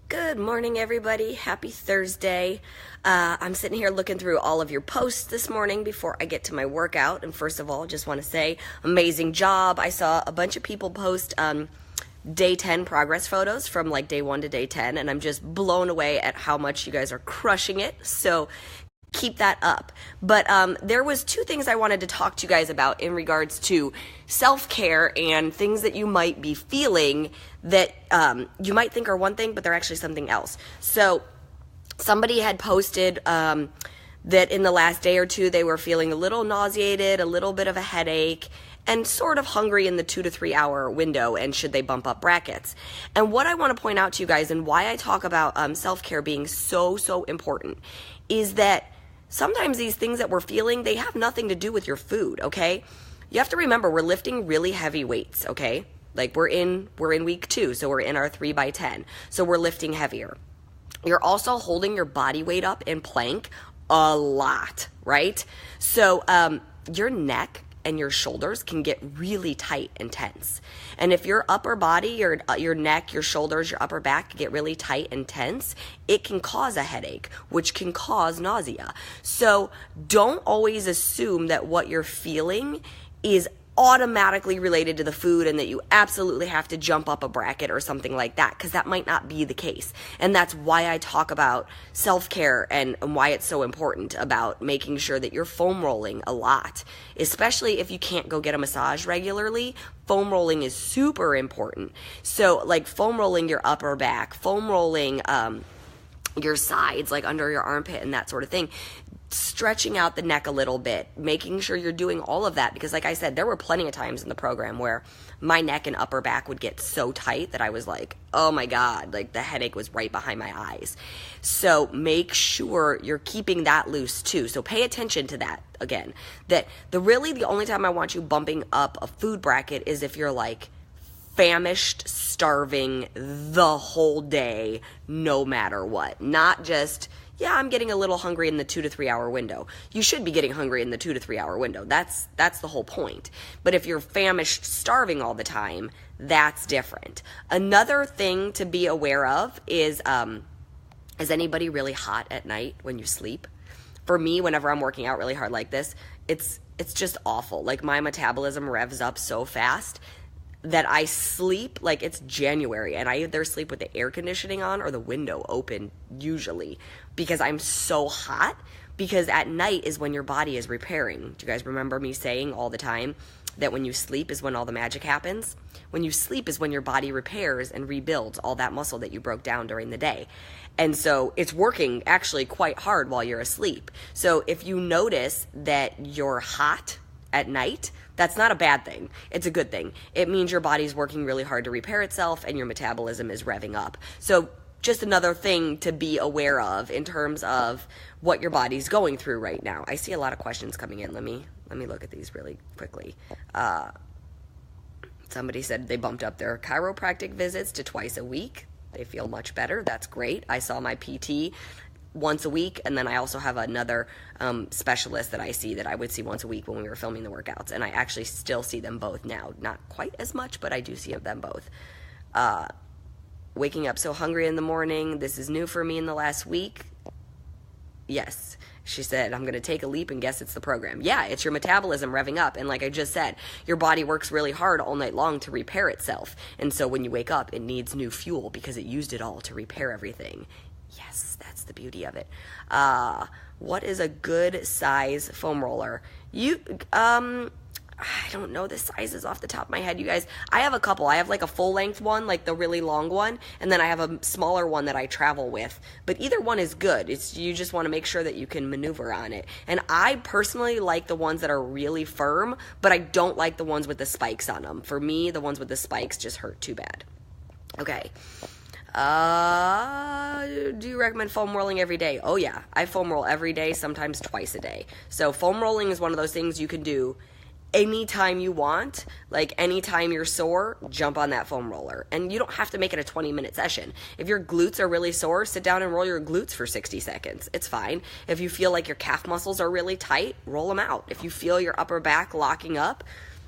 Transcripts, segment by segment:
Good morning, everybody. Happy Thursday. I'm sitting here looking through all of your posts this morning before I get to my workout. And first of all, just want to say, amazing job. I saw a bunch of people post day 10 progress photos from like day 1 to day 10, and I'm just blown away at how much you guys are crushing it. So keep that up. But there was two things I wanted to talk to you guys about in regards to self-care and things that you might be feeling that you might think are one thing, but they're actually something else. So somebody had posted that in the last day or two they were feeling a little nauseated, a little bit of a headache, and sort of hungry in the 2 to 3 hour window, and should they bump up brackets? And what I want to point out to you guys, and why I talk about self-care being so important, is that sometimes these things that we're feeling, they have nothing to do with your food, okay? You have to remember, we're lifting really heavy weights, okay? Like we're in week 2, so we're in our 3x10. So we're lifting heavier. You're also holding your body weight up in plank a lot, right? So your neck and your shoulders can get really tight and tense. And if your upper body, your neck, your shoulders, your upper back get really tight and tense, it can cause a headache, which can cause nausea. So don't always assume that what you're feeling is automatically related to the food and that you absolutely have to jump up a bracket or something like that, because that might not be the case. And that's why I talk about self-care and why it's so important about making sure that you're foam rolling a lot, especially if you can't go get a massage regularly. Foam rolling is super important. So like foam rolling your upper back, foam rolling your sides, like under your armpit and that sort of thing, stretching out the neck a little bit, making sure you're doing all of that, because like I said, there were plenty of times in the program where my neck and upper back would get so tight that I was like, oh my God, like the headache was right behind my eyes. So make sure you're keeping that loose too. So pay attention to that again, that the only time I want you bumping up a food bracket is if you're like famished, starving the whole day, no matter what. Not just, yeah, I'm getting a little hungry in the 2 to 3 hour window. You should be getting hungry in the 2 to 3 hour window. That's the whole point. But if you're famished, starving all the time, that's different. Another thing to be aware of is anybody really hot at night when you sleep? For me, whenever I'm working out really hard like this, it's just awful. Like my metabolism revs up so fast that I sleep like it's January, and I either sleep with the air conditioning on or the window open usually, because I'm so hot. Because at night is when your body is repairing. Do you guys remember me saying all the time that when you sleep is when all the magic happens? When you sleep is when your body repairs and rebuilds all that muscle that you broke down during the day. And so it's working actually quite hard while you're asleep. So if you notice that you're hot at night, that's not a bad thing. It's a good thing. It means your body's working really hard to repair itself and your metabolism is revving up. So just another thing to be aware of in terms of what your body's going through right now. I see a lot of questions coming in. Let me look at these really quickly. Somebody said they bumped up their chiropractic visits to twice a week. They feel much better. That's great. I saw my PT once a week, and then I also have another specialist that I see that I would see once a week when we were filming the workouts, and I actually still see them both now. Not quite as much, but I do see them both. Waking up so hungry in the morning, this is new for me in the last week. Yes, she said, I'm going to take a leap and guess it's the program. Yeah, it's your metabolism revving up, and like I just said, your body works really hard all night long to repair itself, and so when you wake up, it needs new fuel because it used it all to repair everything. Yes, that's the beauty of it. What is a good size foam roller? I don't know the sizes off the top of my head, you guys. I have a couple. I have like a full length one, like the really long one, and then I have a smaller one that I travel with. But either one is good. You just want to make sure that you can maneuver on it. And I personally like the ones that are really firm, but I don't like the ones with the spikes on them. For me, the ones with the spikes just hurt too bad. Okay. Do you recommend foam rolling every day? Oh yeah, I foam roll every day, sometimes twice a day. So foam rolling is one of those things you can do anytime you want. Like anytime you're sore, jump on that foam roller. And you don't have to make it a 20-minute session. If your glutes are really sore, sit down and roll your glutes for 60 seconds. It's fine. If you feel like your calf muscles are really tight, roll them out. If you feel your upper back locking up,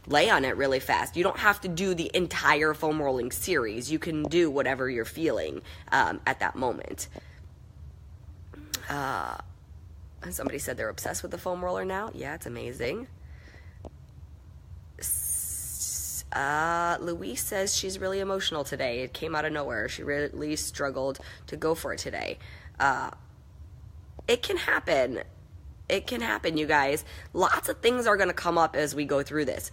lay on it really fast. You don't have to do the entire foam rolling series. You can do whatever you're feeling at that moment. And somebody said they're obsessed with the foam roller now. Yeah, it's amazing. Louise says she's really emotional today. It came out of nowhere. She really struggled to go for it today. It can happen. It can happen, you guys. Lots of things are going to come up as we go through this.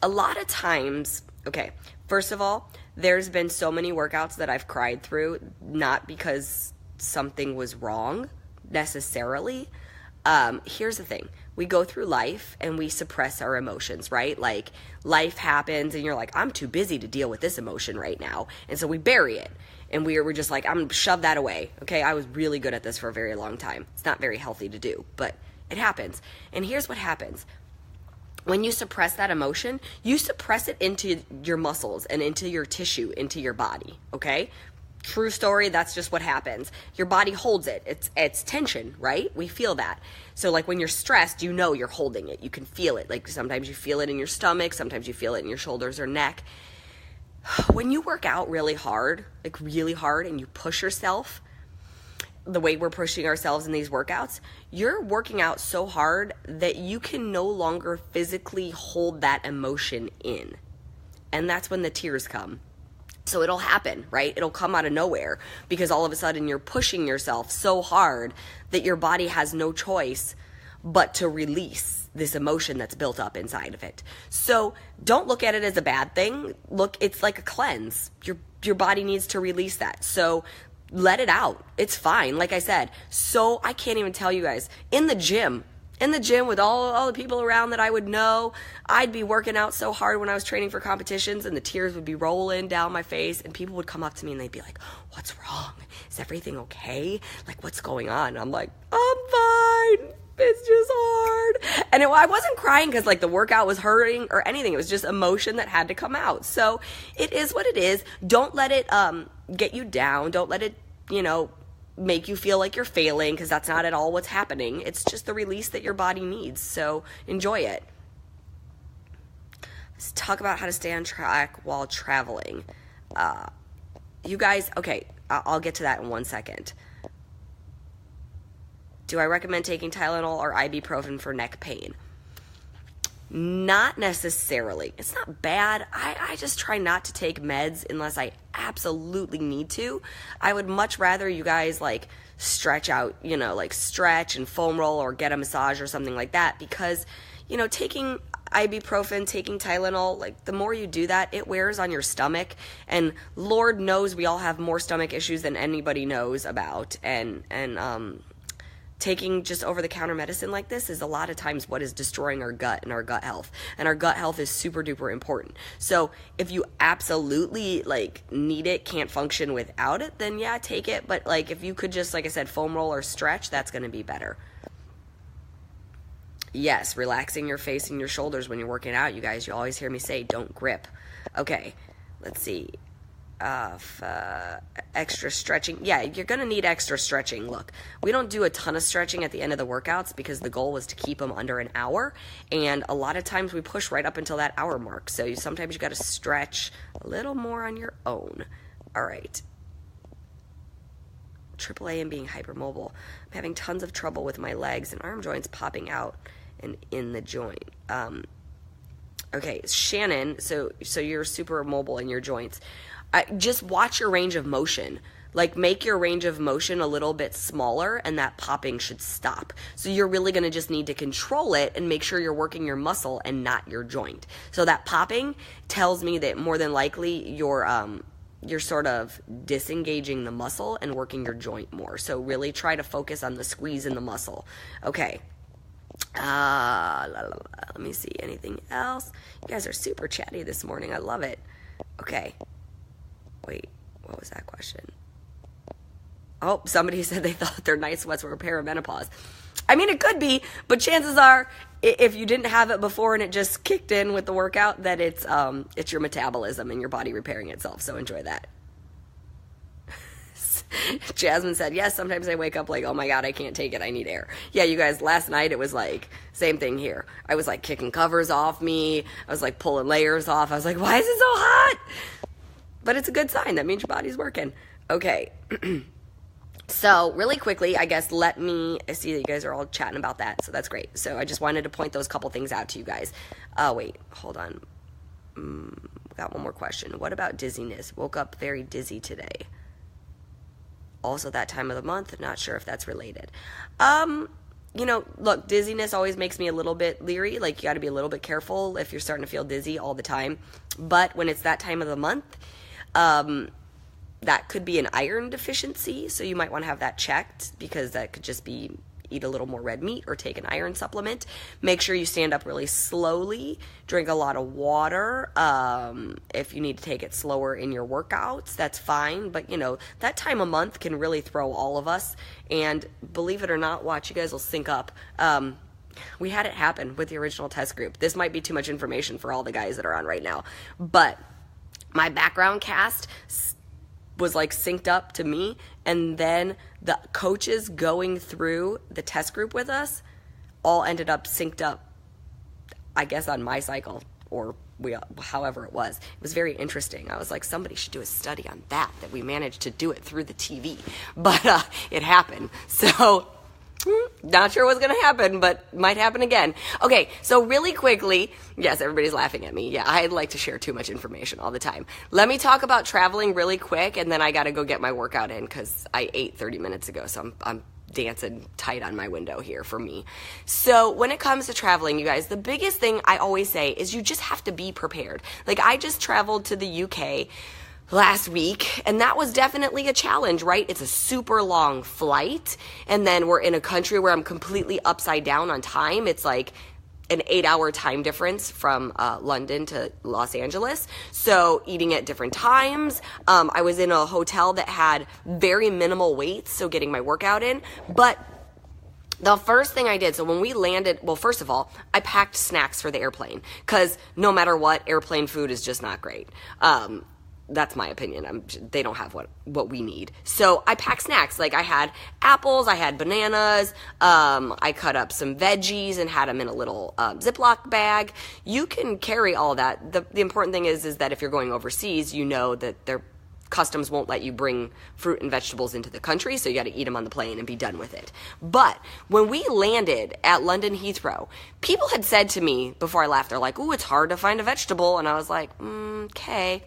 A lot of times, okay, first of all, there's been so many workouts that I've cried through, not because something was wrong necessarily. Here's the thing. We go through life and we suppress our emotions, right? Like life happens and you're like, I'm too busy to deal with this emotion right now. And so we bury it. And we're just like, I'm going to shove that away. Okay, I was really good at this for a very long time. It's not very healthy to do, but it happens. And here's what happens. When you suppress that emotion, you suppress it into your muscles and into your tissue, into your body, okay? True story, that's just what happens. Your body holds it. It's tension, right? We feel that. So like when you're stressed, you know you're holding it. You can feel it. Like sometimes you feel it in your stomach, sometimes you feel it in your shoulders or neck. When you work out really hard, like really hard, and you push yourself the way we're pushing ourselves in these workouts, you're working out so hard that you can no longer physically hold that emotion in. And that's when the tears come. So it'll happen, right? It'll come out of nowhere because all of a sudden you're pushing yourself so hard that your body has no choice but to release this emotion that's built up inside of it. So don't look at it as a bad thing. Look, it's like a cleanse. Your body needs to release that. So let it out. It's fine. Like I said, so I can't even tell you guys, in the gym with all the people around that I would know, I'd be working out so hard when I was training for competitions and the tears would be rolling down my face and people would come up to me and they'd be like, what's wrong? Is everything okay? Like, what's going on? And I'm like, I'm fine. It's just hard. And I wasn't crying because like the workout was hurting or anything. It was just emotion that had to come out. So it is what it is. Don't let it get you down. Don't let it, make you feel like you're failing, because that's not at all what's happening. It's just the release that your body needs. So enjoy it. Let's talk about how to stay on track while traveling. You guys, okay, I'll get to that in 1 second. Do I recommend taking Tylenol or ibuprofen for neck pain? Not necessarily. It's not bad. I just try not to take meds unless I absolutely need to. I would much rather you guys like stretch out, like stretch and foam roll or get a massage or something like that, because, taking ibuprofen, taking Tylenol, like the more you do that, it wears on your stomach, and Lord knows we all have more stomach issues than anybody knows about, and taking just over-the-counter medicine like this is a lot of times what is destroying our gut and our gut health. And our gut health is super duper important. So if you absolutely need it, can't function without it, then yeah, take it. But if you could just, like I said, foam roll or stretch, that's going to be better. Yes, relaxing your face and your shoulders when you're working out, you guys. You always hear me say, don't grip. Okay, let's see. Extra stretching. Yeah, you're going to need extra stretching. Look, we don't do a ton of stretching at the end of the workouts because the goal was to keep them under an hour. And a lot of times we push right up until that hour mark. So sometimes you got to stretch a little more on your own. All right. AAA and being hypermobile. I'm having tons of trouble with my legs and arm joints popping out and in the joint. Okay, Shannon, so you're super mobile in your joints. Just watch your range of motion. Make your range of motion a little bit smaller, and that popping should stop. So you're really going to just need to control it and make sure you're working your muscle and not your joint. So that popping tells me that more than likely you're sort of disengaging the muscle and working your joint more. So really try to focus on the squeeze in the muscle. Okay. Let me see. Anything else? You guys are super chatty this morning. I love it. Okay. Wait, what was that question? Oh, somebody said they thought their night sweats were perimenopause. I mean, it could be, but chances are, if you didn't have it before and it just kicked in with the workout, that it's your metabolism and your body repairing itself. So enjoy that. Jasmine said, yes, sometimes I wake up like, oh my God, I can't take it. I need air. Yeah, you guys, last night it was Same thing here. I was like kicking covers off me. I was like pulling layers off. I was like, why is it so hot? But it's a good sign. That means your body's working. Okay. So really quickly, I guess, let me see that you guys are all chatting about that. So that's great. So I just wanted to point those couple things out to you guys. Wait, hold on. Got one more question. What about dizziness? Woke up very dizzy today. Also that time of the month. Not sure if that's related. Look, dizziness always makes me a little bit leery. Like, you got to be a little bit careful if you're starting to feel dizzy all the time. But when it's that time of the month, that could be an iron deficiency, so you might want to have that checked, because that could just be eat a little more red meat or take an iron supplement. Make sure you stand up really slowly, drink a lot of water. If you need to take it slower in your workouts, that's fine. But, that time of month can really throw all of us. And believe it or not, watch, you guys will sync up. We had it happen with the original test group. This might be too much information for all the guys that are on right now. But my background cast was like synced up to me, and then the coaches going through the test group with us all ended up synced up, I guess, on my cycle, or however it was. It was very interesting. I was like, somebody should do a study on that we managed to do it through the TV. But it happened. So not sure what's going to happen, but might happen again. Okay, so really quickly, yes, everybody's laughing at me. Yeah, I like to share too much information all the time. Let me talk about traveling really quick, and then I got to go get my workout in because I ate 30 minutes ago, so I'm dancing tight on my window here for me. So when it comes to traveling, you guys, the biggest thing I always say is you just have to be prepared. Like, I just traveled to the UK last week, and that was definitely a challenge, right? It's a super long flight, and then we're in a country where I'm completely upside down on time. It's like an 8-hour time difference from London to Los Angeles, so eating at different times. I was in a hotel that had very minimal weights, so getting my workout in. But the first thing I did, so when we landed, well, first of all, I packed snacks for the airplane, because no matter what, airplane food is just not great. That's my opinion. They don't have what we need. So I packed snacks. Like, I had apples, I had bananas, I cut up some veggies and had them in a little Ziploc bag. You can carry all that. The important thing is that if you're going overseas, you know that their customs won't let you bring fruit and vegetables into the country, so you got to eat them on the plane and be done with it. But when we landed at London Heathrow, people had said to me before I left, they're like, ooh, it's hard to find a vegetable. And I was like, okay.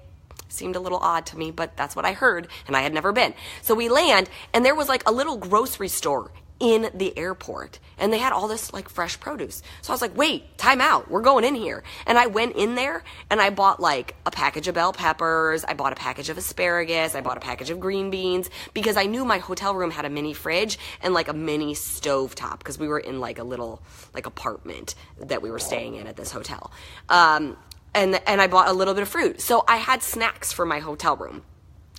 Seemed a little odd to me, but that's what I heard, and I had never been. So we land, and there was like a little grocery store in the airport, and they had all this like fresh produce. So I was like, wait, time out, we're going in here. And I went in there, and I bought like a package of bell peppers, I bought a package of asparagus, I bought a package of green beans, because I knew my hotel room had a mini fridge and like a mini stove top, because we were in like a little like apartment that we were staying in at this hotel. And I bought a little bit of fruit. So I had snacks for my hotel room.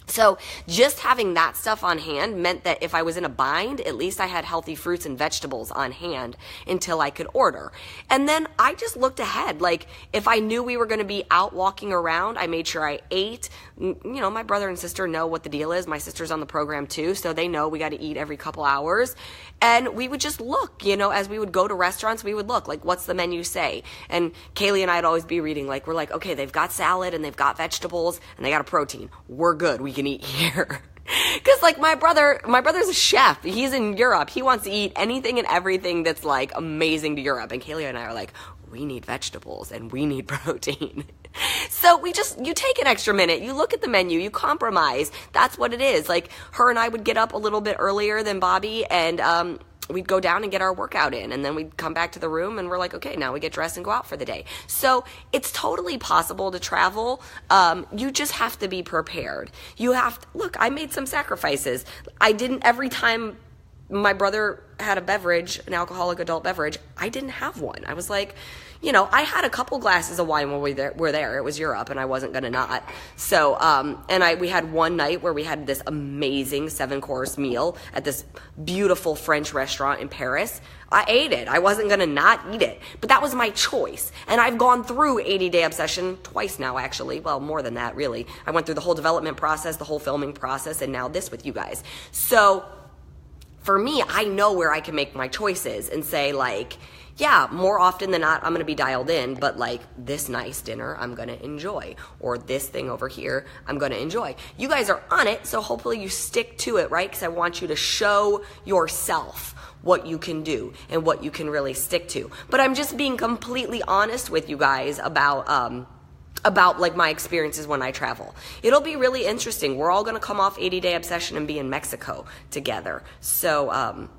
So just having that stuff on hand meant that if I was in a bind, at least I had healthy fruits and vegetables on hand until I could order. And then I just looked ahead. Like, if I knew we were going to be out walking around, I made sure I ate. My brother and sister know what the deal is. My sister's on the program too, so they know we got to eat every couple hours. And we would just look, as we would go to restaurants, we would look, like, what's the menu say? And Kaylee and I would always be reading, like, we're like, okay, they've got salad and they've got vegetables and they got a protein. We're good. We can eat here. Because, like, my brother's a chef. He's in Europe. He wants to eat anything and everything that's, like, amazing to Europe. And Kaylee and I are like, we need vegetables and we need protein. So you take an extra minute, you look at the menu, you compromise. That's what it is. Like, her and I would get up a little bit earlier than Bobby, and we'd go down and get our workout in, and then we'd come back to the room and we're like, okay, now we get dressed and go out for the day. So it's totally possible to travel. You just have to be prepared. Look, I made some sacrifices. I didn't, every time my brother had a beverage, an alcoholic adult beverage, I didn't have one. I was like, I had a couple glasses of wine when we were there. It was Europe, and I wasn't going to not. So, we had one night where we had this amazing 7-course meal at this beautiful French restaurant in Paris. I ate it. I wasn't going to not eat it. But that was my choice. And I've gone through 80-day obsession twice now, actually. Well, more than that, really. I went through the whole development process, the whole filming process, and now this with you guys. So for me, I know where I can make my choices and say like, yeah, more often than not, I'm going to be dialed in, but like this nice dinner, I'm going to enjoy, or this thing over here, I'm going to enjoy. You guys are on it, so hopefully you stick to it, right? Because I want you to show yourself what you can do and what you can really stick to. But I'm just being completely honest with you guys about like my experiences when I travel. It'll be really interesting. We're all going to come off 80-day obsession and be in Mexico together. So,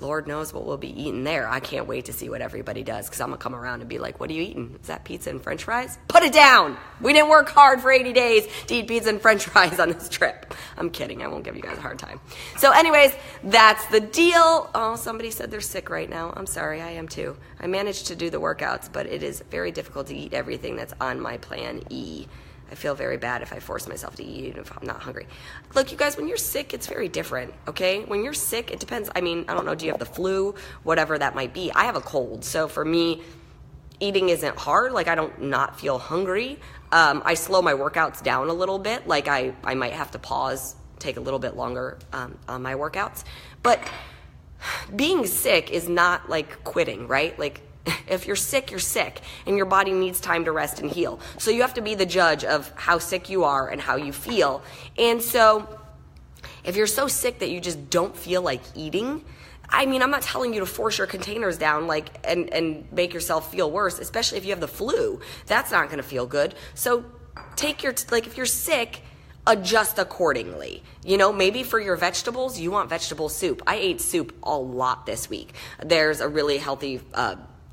Lord knows what we'll be eating there. I can't wait to see what everybody does, because I'm going to come around and be like, what are you eating? Is that pizza and french fries? Put it down. We didn't work hard for 80 days to eat pizza and french fries on this trip. I'm kidding. I won't give you guys a hard time. So anyways, that's the deal. Oh, somebody said they're sick right now. I'm sorry. I am too. I managed to do the workouts, but it is very difficult to eat everything that's on my plan E. I feel very bad if I force myself to eat if I'm not hungry. Look, you guys, when you're sick, it's very different, okay? When you're sick, it depends. I mean, I don't know, do you have the flu? Whatever that might be. I have a cold, so for me, eating isn't hard. Like, I don't not feel hungry. I slow my workouts down a little bit. Like, I might have to pause, take a little bit longer on my workouts. But being sick is not like quitting, right? Like, if you're sick, and your body needs time to rest and heal. So you have to be the judge of how sick you are and how you feel. And so if you're so sick that you just don't feel like eating, I mean, I'm not telling you to force your containers down like and make yourself feel worse, especially if you have the flu. That's not going to feel good. So take your, like if you're sick, adjust accordingly. You know, maybe for your vegetables, you want vegetable soup. I ate soup a lot this week. There's a really healthy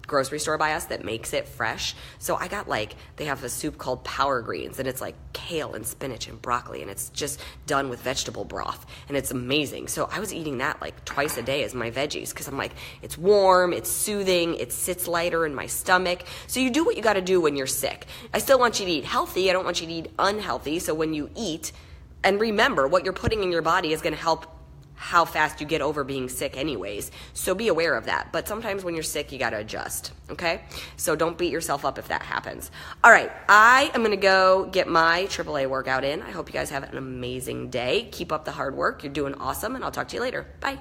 grocery store by us that makes it fresh. So I got like, they have a soup called Power Greens, and it's like kale and spinach and broccoli, and it's just done with vegetable broth, and it's amazing. So I was eating that like twice a day as my veggies, because I'm like, it's warm, it's soothing, it sits lighter in my stomach. So you do what you got to do when you're sick. I still want you to eat healthy. I don't want you to eat unhealthy. So when you eat, and remember, what you're putting in your body is going to help how fast you get over being sick anyways. So be aware of that. But sometimes when you're sick, you got to adjust, okay? So don't beat yourself up if that happens. All right, I am going to go get my AAA workout in. I hope you guys have an amazing day. Keep up the hard work. You're doing awesome, and I'll talk to you later. Bye.